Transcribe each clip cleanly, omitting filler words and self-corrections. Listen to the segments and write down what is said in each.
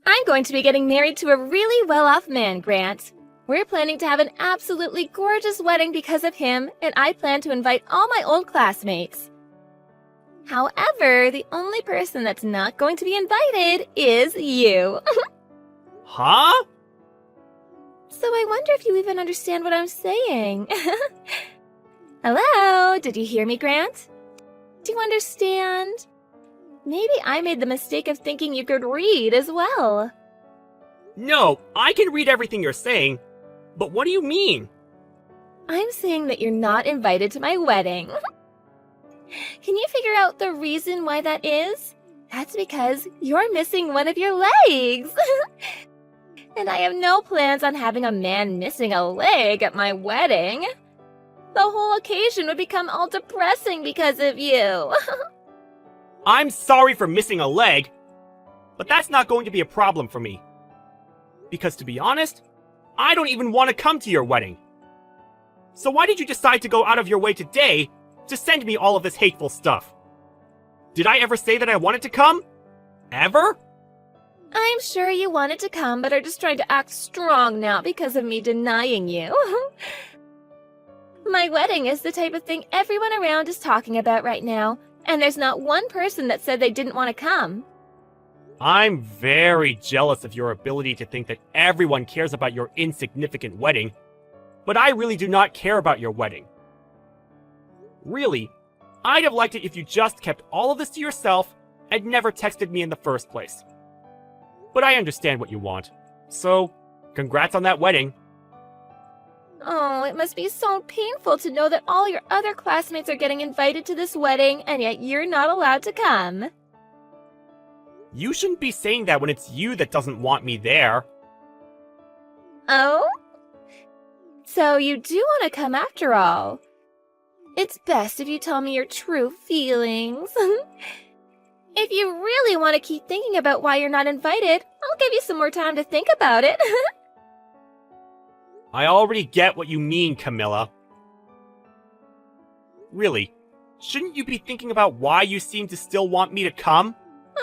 I'm going to be getting married to a really well-off man, Grant. We're planning to have an absolutely gorgeous wedding because of him, and I plan to invite all my old classmates. However, the only person that's not going to be invited is you. Huh? So I wonder if you even understand what I'm saying. Hello? Did you hear me, Grant? Do you understand? Maybe I made the mistake of thinking you could read as well. No, I can read everything you're saying, but what do you mean? I'm saying that you're not invited to my wedding. Can you figure out the reason why that is? That's because you're missing one of your legs. And I have no plans on having a man missing a leg at my wedding. The whole occasion would become all depressing because of you. I'm sorry for missing a leg, but that's not going to be a problem for me. Because to be honest, I don't even want to come to your wedding. So why did you decide to go out of your way today to send me all of this hateful stuff? Did I ever say that I wanted to come? Ever? I'm sure you wanted to come, but are just trying to act strong now because of me denying you. My wedding is the type of thing everyone around is talking about right now, and there's not one person that said they didn't want to come. I'm very jealous of your ability to think that everyone cares about your insignificant wedding, but I really do not care about your wedding. Really, I'd have liked it if you just kept all of this to yourself and never texted me in the first place. But I understand what you want, so congrats on that wedding. Oh, it must be so painful to know that all your other classmates are getting invited to this wedding, and yet you're not allowed to come. You shouldn't be saying that when it's you that doesn't want me there. Oh? So you do want to come after all. It's best if you tell me your true feelings. If you really want to keep thinking about why you're not invited, I'll give you some more time to think about it. I already get what you mean, Camilla. Really, shouldn't you be thinking about why you seem to still want me to come?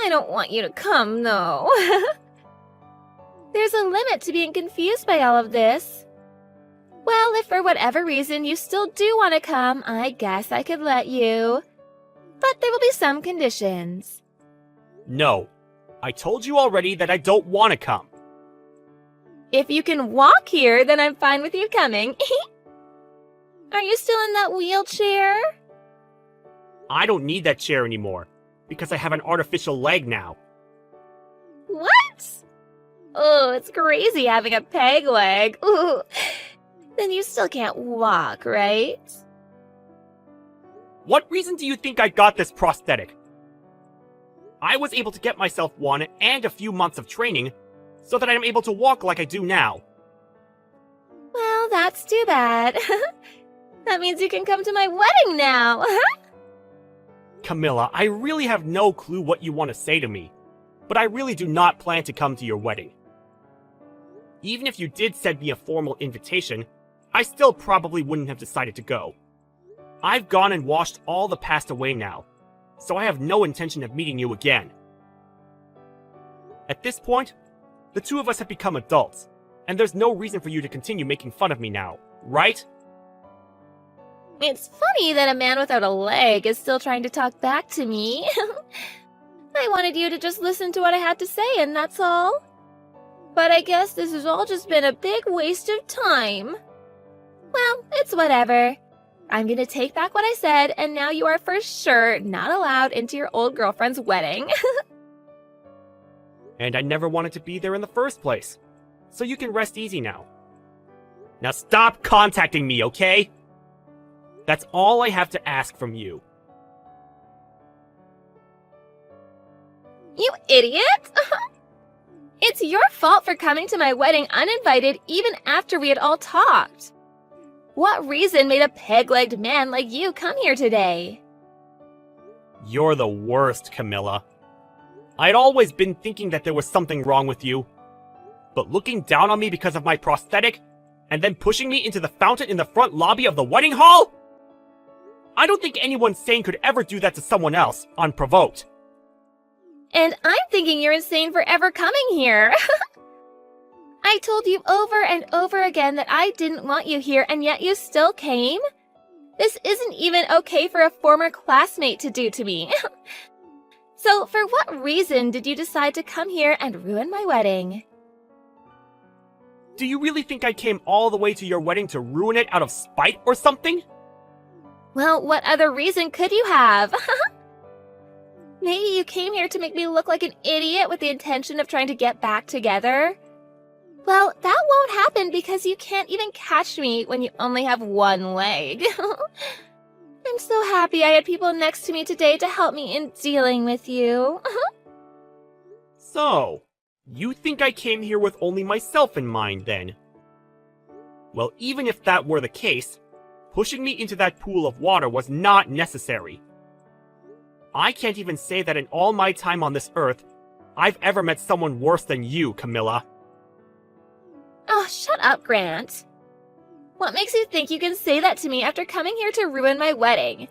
I don't want you to come, no. There's a limit to being confused by all of this. Well, if for whatever reason you still do want to come, I guess I could let you. But there will be some conditions. No. I told you already that I don't want to come. If you can walk here, then I'm fine with you coming. Are you still in that wheelchair? I don't need that chair anymore, because I have an artificial leg now. What? Oh, it's crazy having a peg leg. Ooh. Then you still can't walk, right? What reason do you think I got this prosthetic? I was able to get myself one and a few months of training so that I'm able to walk like I do now. Well, that's too bad. That means you can come to my wedding now. Camilla, I really have no clue what you want to say to me, but I really do not plan to come to your wedding. Even if you did send me a formal invitation, I still probably wouldn't have decided to go. I've gone and washed all the past away now, so I have no intention of meeting you again. At this point, the two of us have become adults, and there's no reason for you to continue making fun of me now, right? It's funny that a man without a leg is still trying to talk back to me. I wanted you to just listen to what I had to say, and that's all. But I guess this has all just been a big waste of time. Well, it's whatever. I'm gonna take back what I said, and now you are for sure not allowed into your old girlfriend's wedding. And I never wanted to be there in the first place, so you can rest easy now. Now stop contacting me, okay? That's all I have to ask from you. You idiot! It's your fault for coming to my wedding uninvited even after we had all talked. What reason made a peg-legged man like you come here today? You're the worst, Camilla. I'd always been thinking that there was something wrong with you. But looking down on me because of my prosthetic, and then pushing me into the fountain in the front lobby of the wedding hall? I don't think anyone sane could ever do that to someone else, unprovoked. And I'm thinking you're insane for ever coming here. I told you over and over again that I didn't want you here, and yet you still came? This isn't even okay for a former classmate to do to me. So, for what reason did you decide to come here and ruin my wedding? Do you really think I came all the way to your wedding to ruin it out of spite or something? Well, what other reason could you have? Maybe you came here to make me look like an idiot with the intention of trying to get back together? Well, that won't happen because you can't even catch me when you only have one leg. I'm so happy I had people next to me today to help me in dealing with you. So, you think I came here with only myself in mind, then? Well, even if that were the case, pushing me into that pool of water was not necessary. I can't even say that in all my time on this earth, I've ever met someone worse than you, Camilla. Oh, shut up, Grant. What makes you think you can say that to me after coming here to ruin my wedding?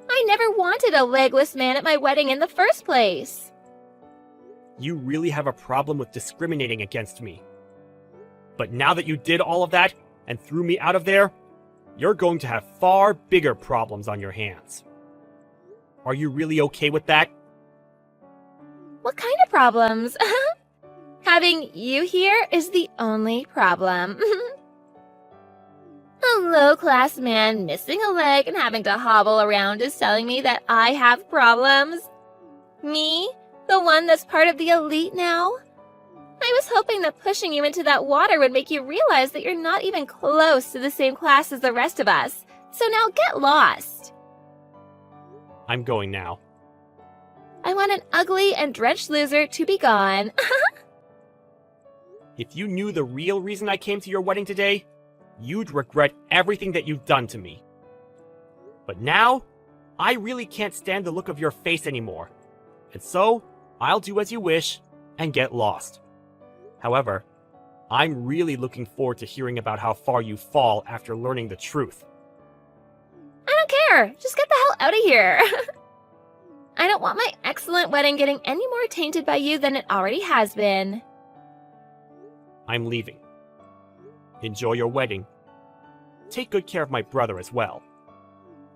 I never wanted a legless man at my wedding in the first place. You really have a problem with discriminating against me. But now that you did all of that and threw me out of there, you're going to have far bigger problems on your hands. Are you really okay with that? What kind of problems? Having you here is the only problem. A low-class man missing a leg and having to hobble around is telling me that I have problems? Me? The one that's part of the elite now? I was hoping that pushing you into that water would make you realize that you're not even close to the same class as the rest of us. So now get lost. I'm going now. I want an ugly and drenched loser to be gone. If you knew the real reason I came to your wedding today, you'd regret everything that you've done to me. But now, I really can't stand the look of your face anymore. And so, I'll do as you wish and get lost. However, I'm really looking forward to hearing about how far you fall after learning the truth. I don't care. Just get the hell out of here. I don't want my excellent wedding getting any more tainted by you than it already has been. I'm leaving. Enjoy your wedding. Take good care of my brother as well.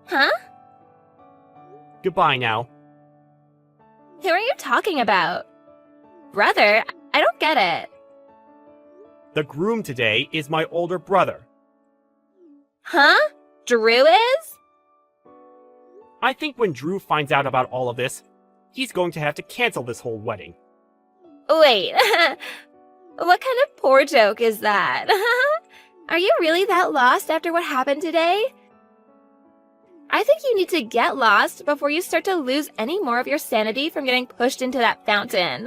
Huh? Goodbye now. Who are you talking about? Brother? I don't get it. The groom today is my older brother. Huh? Drew is? I think when Drew finds out about all of this, he's going to have to cancel this whole wedding. Wait. What kind of poor joke is that? Are you really that lost after what happened today? I think you need to get lost before you start to lose any more of your sanity from getting pushed into that fountain.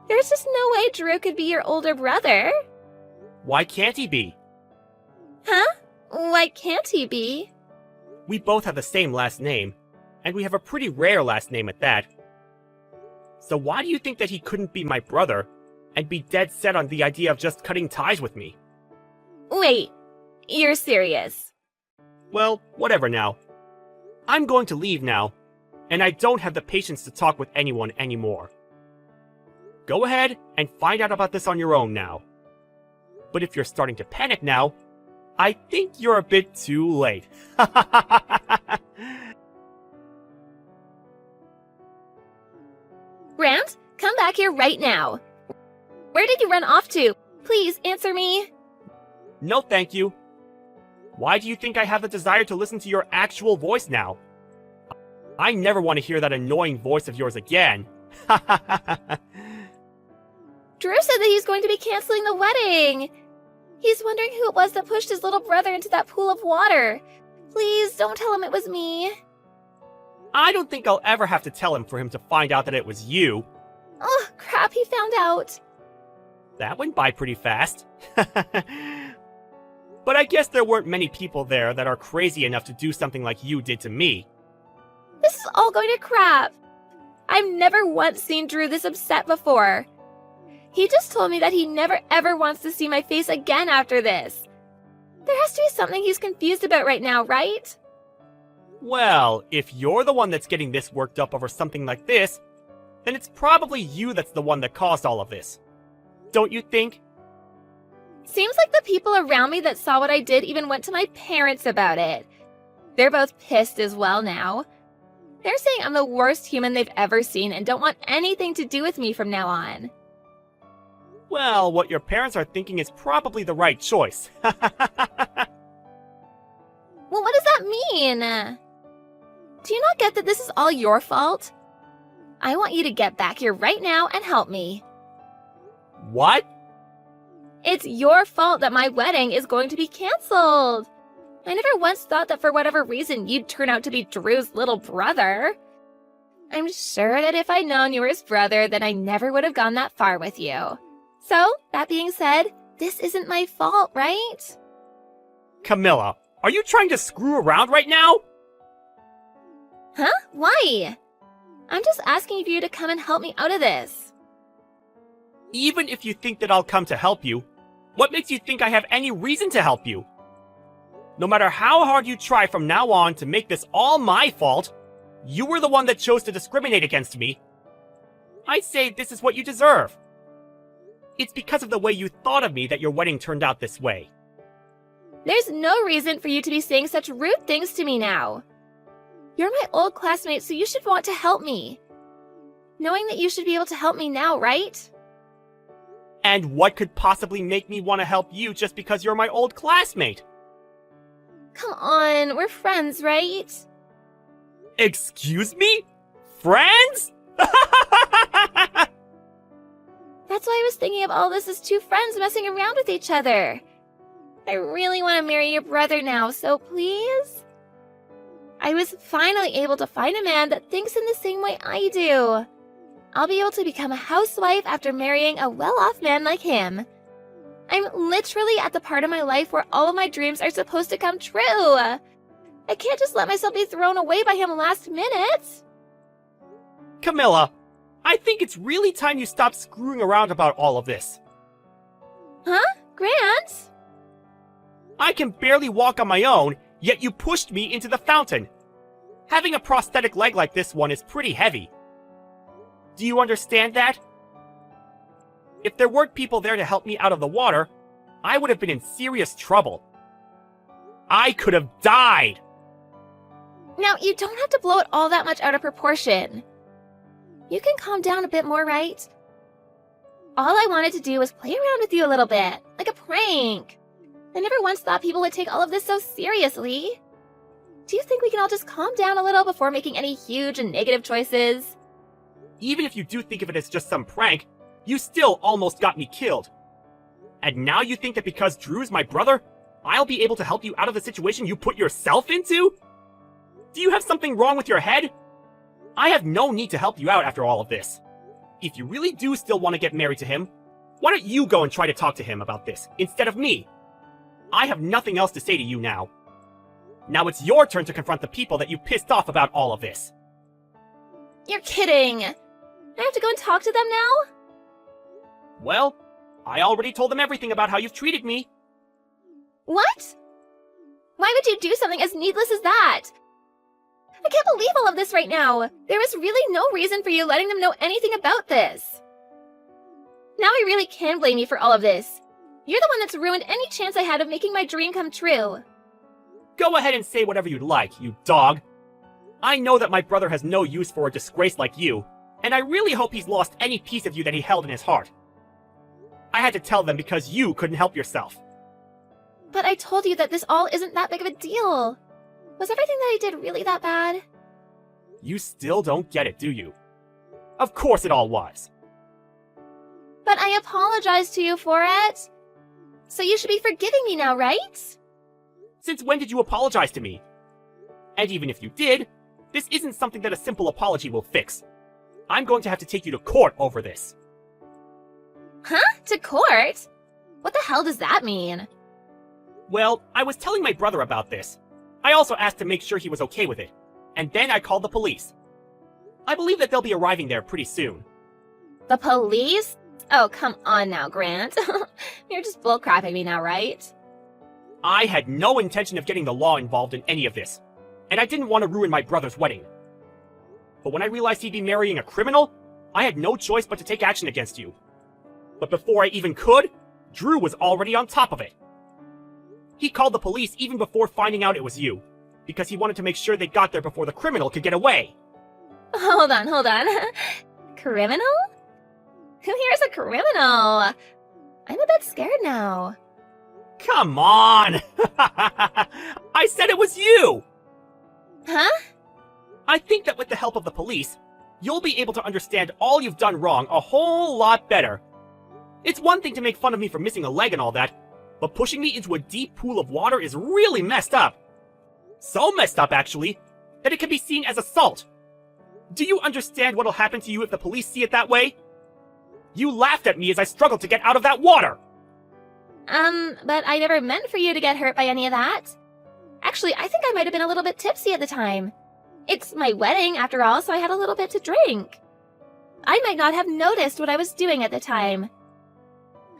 There's just no way Drew could be your older brother. Why can't he be? Huh? Why can't he be? We both have the same last name, and we have a pretty rare last name at that. So why do you think that he couldn't be my brother and be dead set on the idea of just cutting ties with me? Wait, you're serious? Well, whatever now. I'm going to leave now, and I don't have the patience to talk with anyone anymore. Go ahead and find out about this on your own now. But if you're starting to panic now, I think you're a bit too late. Grant, come back here right now. Where did you run off to? Please answer me. No, thank you. Why do you think I have the desire to listen to your actual voice now? I never want to hear that annoying voice of yours again. Drew said that he's going to be canceling the wedding. He's wondering who it was that pushed his little brother into that pool of water. Please don't tell him it was me. I don't think I'll ever have to tell him for him to find out that it was you. Oh, crap, he found out. That went by pretty fast. But I guess there weren't many people there that are crazy enough to do something like you did to me. This is all going to crap. I've never once seen Drew this upset before. He just told me that he never ever wants to see my face again after this. There has to be something he's confused about right now, right? Well, if you're the one that's getting this worked up over something like this, then it's probably you that's the one that caused all of this. Don't you think? Seems like the people around me that saw what I did even went to my parents about it. They're both pissed as well now. They're saying I'm the worst human they've ever seen and don't want anything to do with me from now on. Well, what your parents are thinking is probably the right choice. Well, what does that mean? Do you not get that this is all your fault? I want you to get back here right now and help me. What? It's your fault that my wedding is going to be canceled. I never once thought that for whatever reason you'd turn out to be Drew's little brother. I'm sure that if I'd known you were his brother, then I never would have gone that far with you. So, that being said, this isn't my fault, right? Camilla, are you trying to screw around right now? Huh? Why? I'm just asking for you to come and help me out of this. Even if you think that I'll come to help you, what makes you think I have any reason to help you? No matter how hard you try from now on to make this all my fault, you were the one that chose to discriminate against me. I say this is what you deserve. It's because of the way you thought of me that your wedding turned out this way. There's no reason for you to be saying such rude things to me now. You're my old classmate, so you should want to help me. Knowing that you should be able to help me now, right? And what could possibly make me want to help you just because you're my old classmate? Come on, we're friends, right? Excuse me? Friends? That's why I was thinking of all this as two friends messing around with each other. I really want to marry your brother now, so please? I was finally able to find a man that thinks in the same way I do. I'll be able to become a housewife after marrying a well-off man like him. I'm literally at the part of my life where all of my dreams are supposed to come true. I can't just let myself be thrown away by him last minute. Camilla, I think it's really time you stop screwing around about all of this. Huh? Grant? I can barely walk on my own, yet you pushed me into the fountain. Having a prosthetic leg like this one is pretty heavy. Do you understand that? If there weren't people there to help me out of the water, I would have been in serious trouble. I could have died! Now, you don't have to blow it all that much out of proportion. You can calm down a bit more, right? All I wanted to do was play around with you a little bit, like a prank. I never once thought people would take all of this so seriously. Do you think we can all just calm down a little before making any huge and negative choices? Even if you do think of it as just some prank, you still almost got me killed. And now you think that because Drew's my brother, I'll be able to help you out of the situation you put yourself into? Do you have something wrong with your head? I have no need to help you out after all of this. If you really do still want to get married to him, why don't you go and try to talk to him about this, instead of me? I have nothing else to say to you now. Now it's your turn to confront the people that you pissed off about all of this. You're kidding! I have to go and talk to them now? Well, I already told them everything about how you've treated me. What? Why would you do something as needless as that? I can't believe all of this right now. There was really no reason for you letting them know anything about this. Now I really can blame you for all of this. You're the one that's ruined any chance I had of making my dream come true. Go ahead and say whatever you'd like, you dog. I know that my brother has no use for a disgrace like you, and I really hope he's lost any piece of you that he held in his heart. I had to tell them because you couldn't help yourself. But I told you that this all isn't that big of a deal. Was everything that I did really that bad? You still don't get it, do you? Of course it all was. But I apologized to you for it. So you should be forgiving me now, right? Since when did you apologize to me? And even if you did, this isn't something that a simple apology will fix. I'm going to have to take you to court over this. Huh? To court? What the hell does that mean? Well, I was telling my brother about this. I also asked to make sure he was okay with it. And then I called the police. I believe that they'll be arriving there pretty soon. The police? Oh, come on now, Grant. You're just bullcrapping me now, right? I had no intention of getting the law involved in any of this, and I didn't want to ruin my brother's wedding. But when I realized he'd be marrying a criminal, I had no choice but to take action against you. But before I even could, Drew was already on top of it. He called the police even before finding out it was you, because he wanted to make sure they got there before the criminal could get away. Hold on. Criminal? Who here is a criminal? I'm a bit scared now. Come on! I said it was you! Huh? I think that with the help of the police, you'll be able to understand all you've done wrong a whole lot better. It's one thing to make fun of me for missing a leg and all that, but pushing me into a deep pool of water is really messed up. So messed up, actually, that it can be seen as assault. Do you understand what'll happen to you if the police see it that way? You laughed at me as I struggled to get out of that water! But I never meant for you to get hurt by any of that. Actually, I think I might have been a little bit tipsy at the time. It's my wedding, after all, so I had a little bit to drink. I might not have noticed what I was doing at the time.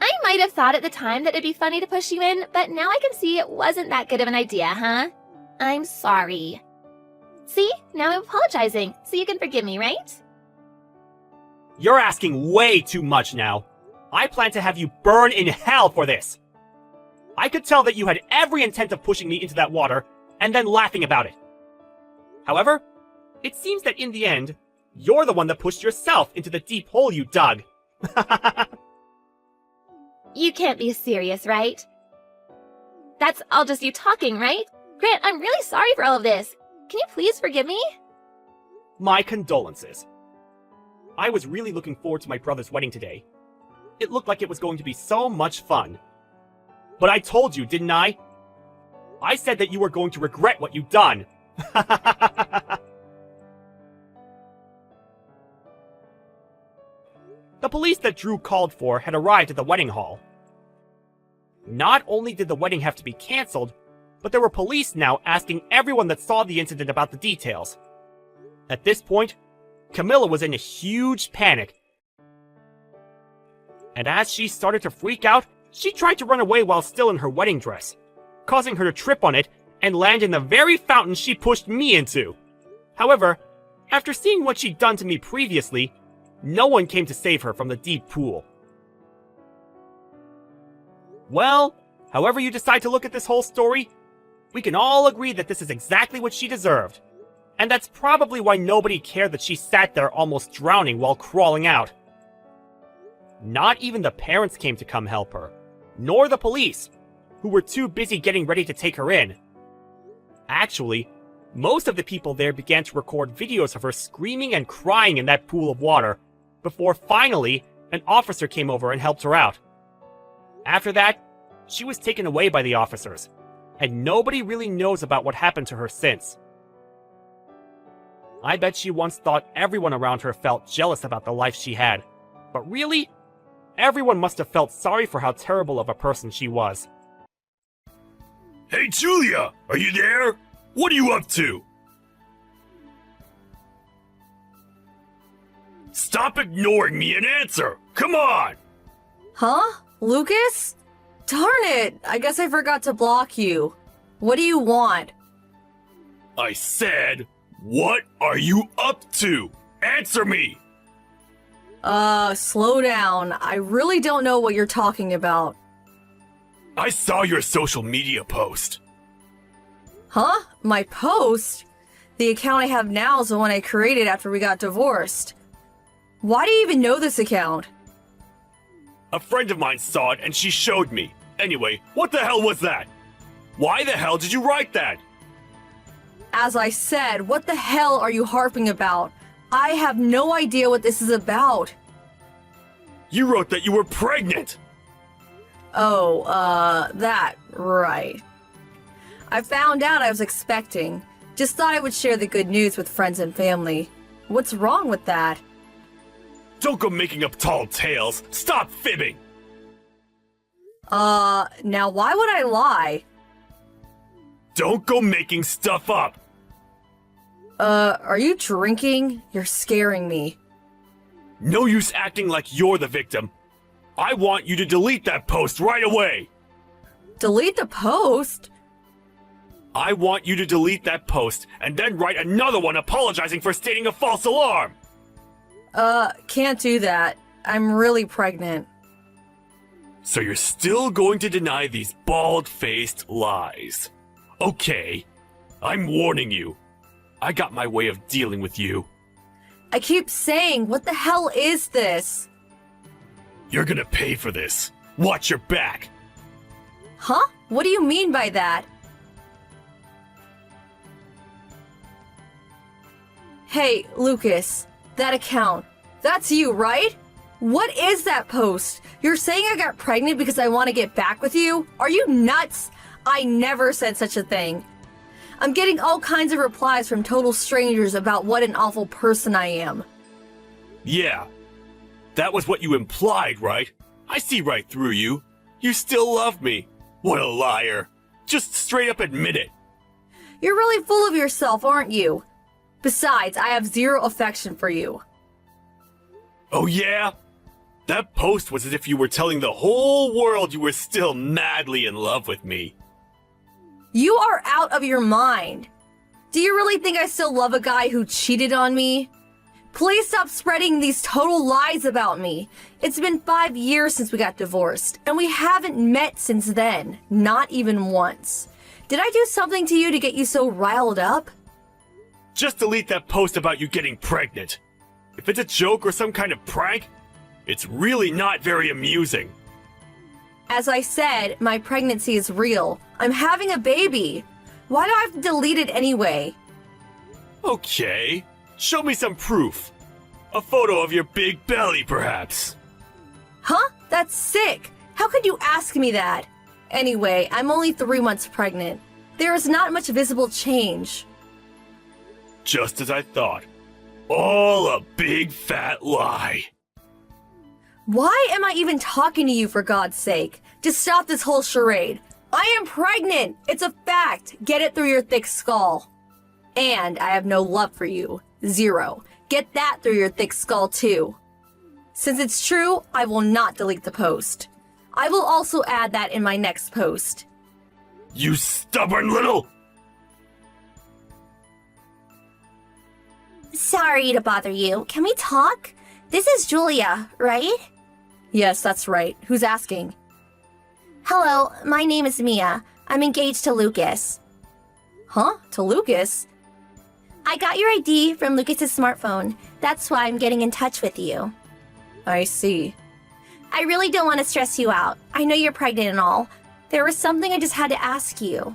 I might have thought at the time that it'd be funny to push you in, but now I can see it wasn't that good of an idea, huh? I'm sorry. See? Now I'm apologizing, so you can forgive me, right? You're asking way too much now. I plan to have you burn in hell for this. I could tell that you had every intent of pushing me into that water, and then laughing about it. However, it seems that in the end, you're the one that pushed yourself into the deep hole you dug. You can't be serious, right? That's all just you talking, right? Grant, I'm really sorry for all of this. Can you please forgive me? My condolences. I was really looking forward to my brother's wedding today. It looked like it was going to be so much fun. But I told you, didn't I? I said that you were going to regret what you've done. The police that Drew called for had arrived at the wedding hall. Not only did the wedding have to be cancelled, but there were police now asking everyone that saw the incident about the details. At this point, Camilla was in a huge panic. And as she started to freak out, she tried to run away while still in her wedding dress, causing her to trip on it and land in the very fountain she pushed me into. However, after seeing what she'd done to me previously, no one came to save her from the deep pool. Well, however you decide to look at this whole story, we can all agree that this is exactly what she deserved. And that's probably why nobody cared that she sat there almost drowning while crawling out. Not even the parents came to come help her, nor the police, who were too busy getting ready to take her in. Actually, most of the people there began to record videos of her screaming and crying in that pool of water, before finally an officer came over and helped her out. After that, she was taken away by the officers, and nobody really knows about what happened to her since. I bet she once thought everyone around her felt jealous about the life she had, but really, everyone must have felt sorry for how terrible of a person she was. Hey, Julia! Are you there? What are you up to? Stop ignoring me and answer! Come on! Huh? Lucas? Darn it! I guess I forgot to block you. What do you want? I said, what are you up to? Answer me! Slow down. I really don't know what you're talking about. I saw your social media post. Huh? My post? The account I have now is the one I created after we got divorced. Why do you even know this account? A friend of mine saw it and she showed me. Anyway, what the hell was that? Why the hell did you write that? As I said, what the hell are you harping about? I have no idea what this is about. You wrote that you were pregnant! Oh, that, right. I found out I was expecting. Just thought I would share the good news with friends and family. What's wrong with that? Don't go making up tall tales! Stop fibbing! Now why would I lie? Don't go making stuff up! Are you drinking? You're scaring me. No use acting like you're the victim. I want you to delete that post right away! Delete the post? I want you to delete that post and then write another one apologizing for stating a false alarm! Can't do that. I'm really pregnant. So you're still going to deny these bald-faced lies. Okay, I'm warning you. I got my way of dealing with you. I keep saying, what the hell is this? You're gonna pay for this. Watch your back. Huh? What do you mean by that? Hey, Lucas, that account. That's you, right? What is that post? You're saying I got pregnant because I want to get back with you? Are you nuts? I never said such a thing. I'm getting all kinds of replies from total strangers about what an awful person I am. Yeah. That was what you implied, right? I see right through you. You still love me. What a liar. Just straight up admit it. You're really full of yourself, aren't you? Besides, I have zero affection for you. Oh yeah? That post was as if you were telling the whole world you were still madly in love with me. You are out of your mind. Do you really think I still love a guy who cheated on me? Please stop spreading these total lies about me. It's been 5 years since we got divorced, and we haven't met since then. Not even once. Did I do something to you to get you so riled up? Just delete that post about you getting pregnant. If it's a joke or some kind of prank, it's really not very amusing. As I said, my pregnancy is real. I'm having a baby. Why do I have to delete it anyway? Okay, show me some proof. A photo of your big belly, perhaps. Huh? That's sick. How could you ask me that? Anyway, I'm only 3 months pregnant. There is not much visible change. Just as I thought. All a big fat lie. Why am I even talking to you, for God's sake? Just stop this whole charade. I am pregnant! It's a fact! Get it through your thick skull. And I have no love for you. Zero. Get that through your thick skull, too. Since it's true, I will not delete the post. I will also add that in my next post. You stubborn little... Sorry to bother you. Can we talk? This is Julia, right? Yes, that's right. Who's asking? Hello, my name is Mia. I'm engaged to Lucas. Huh? To Lucas? I got your ID from Lucas's smartphone. That's why I'm getting in touch with you. I see. I really don't want to stress you out. I know you're pregnant and all. There was something I just had to ask you.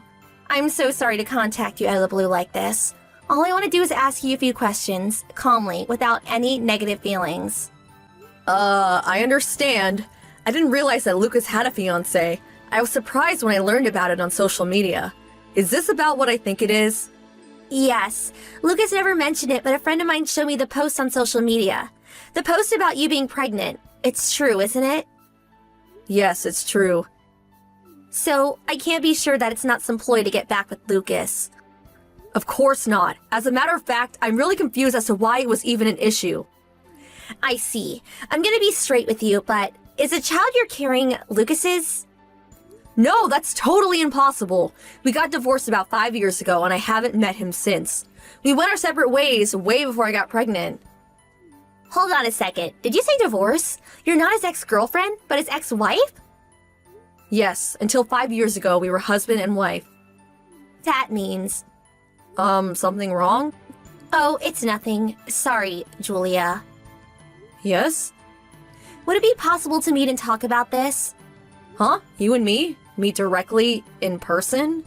I'm so sorry to contact you out of the blue like this. All I want to do is ask you a few questions, calmly, without any negative feelings. I understand. I didn't realize that Lucas had a fiancé. I was surprised when I learned about it on social media. Is this about what I think it is? Yes. Lucas never mentioned it, but a friend of mine showed me the post on social media. The post about you being pregnant. It's true, isn't it? Yes, it's true. So, I can't be sure that it's not some ploy to get back with Lucas. Of course not. As a matter of fact, I'm really confused as to why it was even an issue. I see. I'm gonna be straight with you, but is the child you're carrying Lucas's? No, that's totally impossible. We got divorced about 5 years ago and I haven't met him since. We went our separate ways way before I got pregnant. Hold on a second. Did you say divorce? You're not his ex-girlfriend, but his ex-wife? Yes, until 5 years ago we were husband and wife. That means... Something wrong? Oh, it's nothing. Sorry, Julia. Yes? Would it be possible to meet and talk about this? Huh? You and me? Meet directly in person?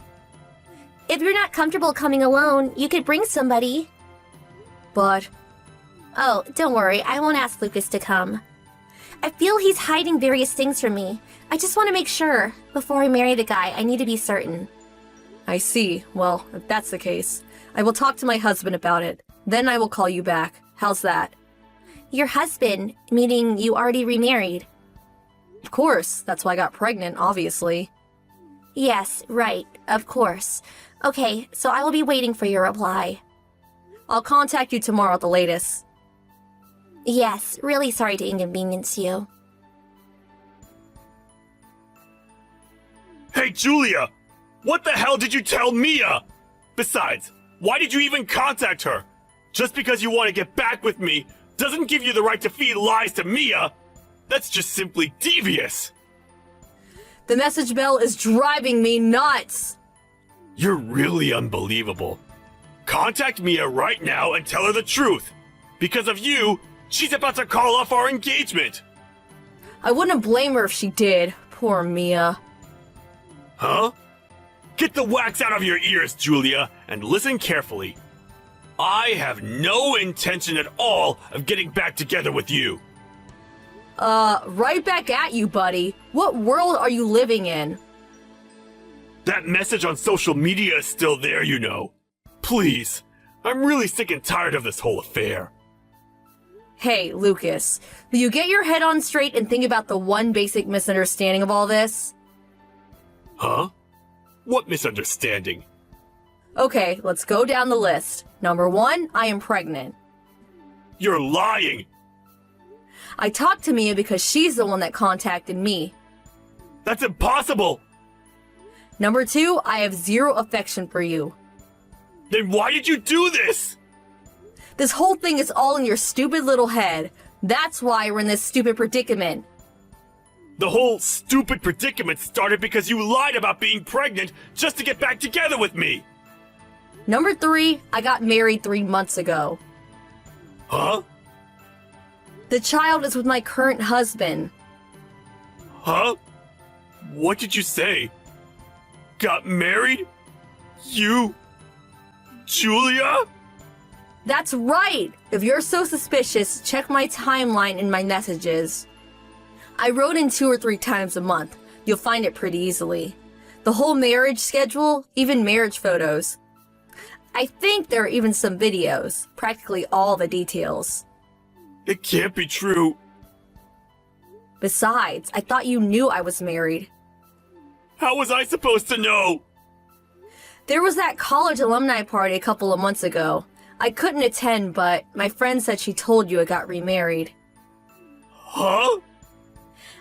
If you're not comfortable coming alone, you could bring somebody. But... Oh, don't worry. I won't ask Lucas to come. I feel he's hiding various things from me. I just want to make sure. Before I marry the guy, I need to be certain. I see. Well, if that's the case, I will talk to my husband about it. Then I will call you back. How's that? Your husband, meaning you already remarried. Of course. That's why I got pregnant, obviously. Yes, right. Of course. Okay, so I will be waiting for your reply. I'll contact you tomorrow at the latest. Yes, really sorry to inconvenience you. Hey, Julia! What the hell did you tell Mia? Besides, why did you even contact her? Just because you want to get back with me, doesn't give you the right to feed lies to Mia. That's just simply devious. The message bell is driving me nuts. You're really unbelievable. Contact Mia right now and tell her the truth. Because of you, she's about to call off our engagement. I wouldn't blame her if she did. Poor Mia. Huh? Get the wax out of your ears, Julia, and listen carefully. I have no intention at all of getting back together with you. Right back at you, buddy. What world are you living in? That message on social media is still there, you know. Please, I'm really sick and tired of this whole affair. Hey, Lucas, will you get your head on straight and think about the one basic misunderstanding of all this? Huh? What misunderstanding? Okay, let's go down the list. Number 1, I am pregnant. You're lying! I talked to Mia because she's the one that contacted me. That's impossible! Number 2, I have zero affection for you. Then why did you do this? This whole thing is all in your stupid little head. That's why we're in this stupid predicament. The whole stupid predicament started because you lied about being pregnant just to get back together with me! Number 3, I got married 3 months ago. Huh? The child is with my current husband. Huh? What did you say? Got married? You? Julia? That's right! If you're so suspicious, check my timeline in my messages. I wrote in 2 or 3 times a month. You'll find it pretty easily. The whole marriage schedule, even marriage photos. I think there are even some videos, practically all the details. It can't be true. Besides, I thought you knew I was married. How was I supposed to know? There was that college alumni party a couple of months ago. I couldn't attend, but my friend said she told you I got remarried. Huh?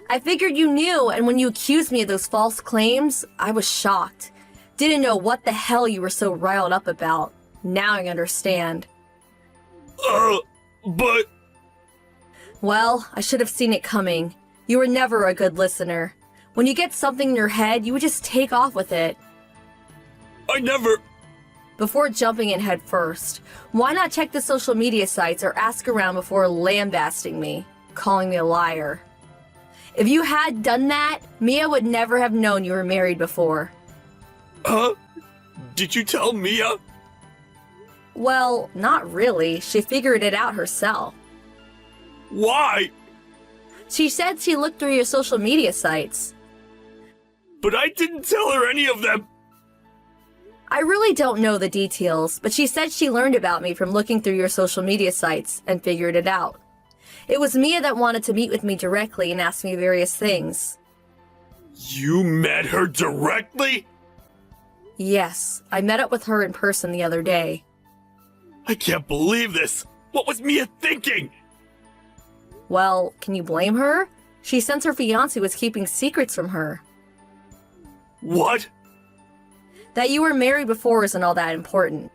I figured you knew, and when you accused me of those false claims, I was shocked. Didn't know what the hell you were so riled up about. Now I understand. But... Well, I should have seen it coming. You were never a good listener. When you get something in your head, you would just take off with it. I never... Before jumping in head first, why not check the social media sites or ask around before lambasting me, calling me a liar? If you had done that, Mia would never have known you were married before. Huh? Did you tell Mia? Well, not really. She figured it out herself. Why? She said she looked through your social media sites. But I didn't tell her any of them. I really don't know the details, but she said she learned about me from looking through your social media sites and figured it out. It was Mia that wanted to meet with me directly and ask me various things. You met her directly? Yes, I met up with her in person the other day. I can't believe this. What was Mia thinking? Well, can you blame her? She since her fiancé was keeping secrets from her. What? That you were married before isn't all that important.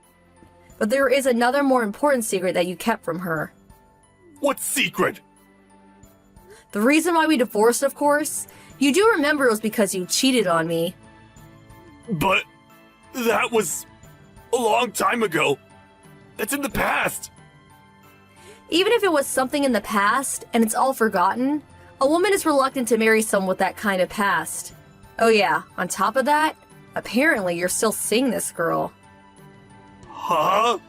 But there is another more important secret that you kept from her. What secret? The reason why we divorced, of course. You do remember it was because you cheated on me. But that was a long time ago. That's in the past. Even if it was something in the past and it's all forgotten, a woman is reluctant to marry someone with that kind of past. Oh yeah, on top of that, apparently you're still seeing this girl. Huh?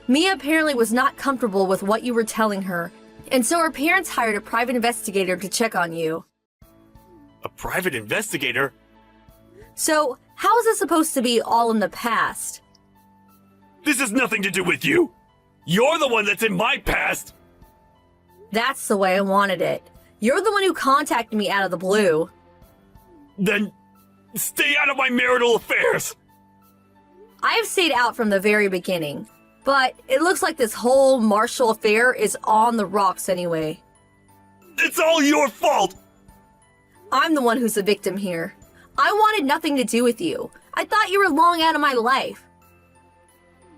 Mia apparently was not comfortable with what you were telling her, and so her parents hired a private investigator to check on you. A private investigator? So, how is this supposed to be all in the past? This has nothing to do with you. You're the one that's in my past. That's the way I wanted it. You're the one who contacted me out of the blue. Then stay out of my marital affairs. I have stayed out from the very beginning, but it looks like this whole Marshall affair is on the rocks anyway. It's all your fault. I'm the one who's the victim here. I wanted nothing to do with you. I thought you were long out of my life.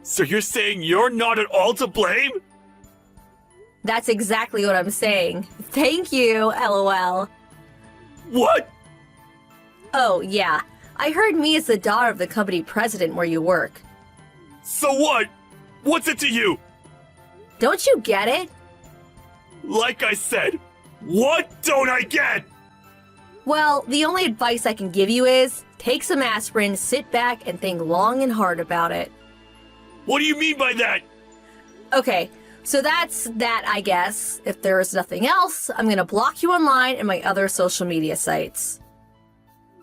So you're saying you're not at all to blame? That's exactly what I'm saying. Thank you, LOL. What? Oh, yeah. I heard Mia's the daughter of the company president where you work. So what? What's it to you? Don't you get it? Like I said, what don't I get? Well, the only advice I can give you is take some aspirin, sit back, and think long and hard about it. What do you mean by that? Okay, so that's that, I guess. If there is nothing else, I'm gonna block you online and my other social media sites.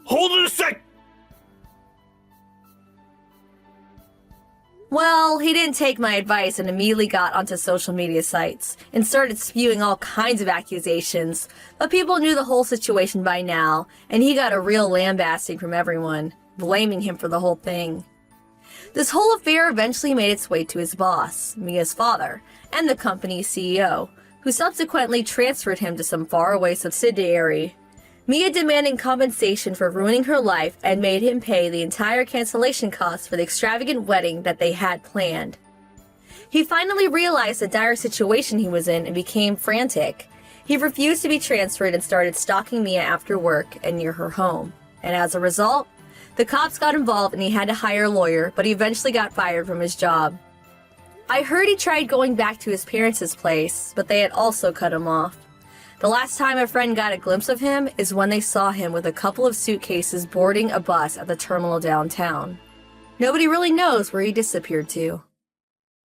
Hold it a sec! Well, he didn't take my advice and immediately got onto social media sites and started spewing all kinds of accusations, but people knew the whole situation by now, and he got a real lambasting from everyone, blaming him for the whole thing. This whole affair eventually made its way to his boss, Mia's father, and the company's CEO, who subsequently transferred him to some faraway subsidiary. Mia demanded compensation for ruining her life and made him pay the entire cancellation costs for the extravagant wedding that they had planned. He finally realized the dire situation he was in and became frantic. He refused to be transferred and started stalking Mia after work and near her home. And as a result, the cops got involved and he had to hire a lawyer, but he eventually got fired from his job. I heard he tried going back to his parents' place, but they had also cut him off. The last time a friend got a glimpse of him is when they saw him with a couple of suitcases boarding a bus at the terminal downtown. Nobody really knows where he disappeared to.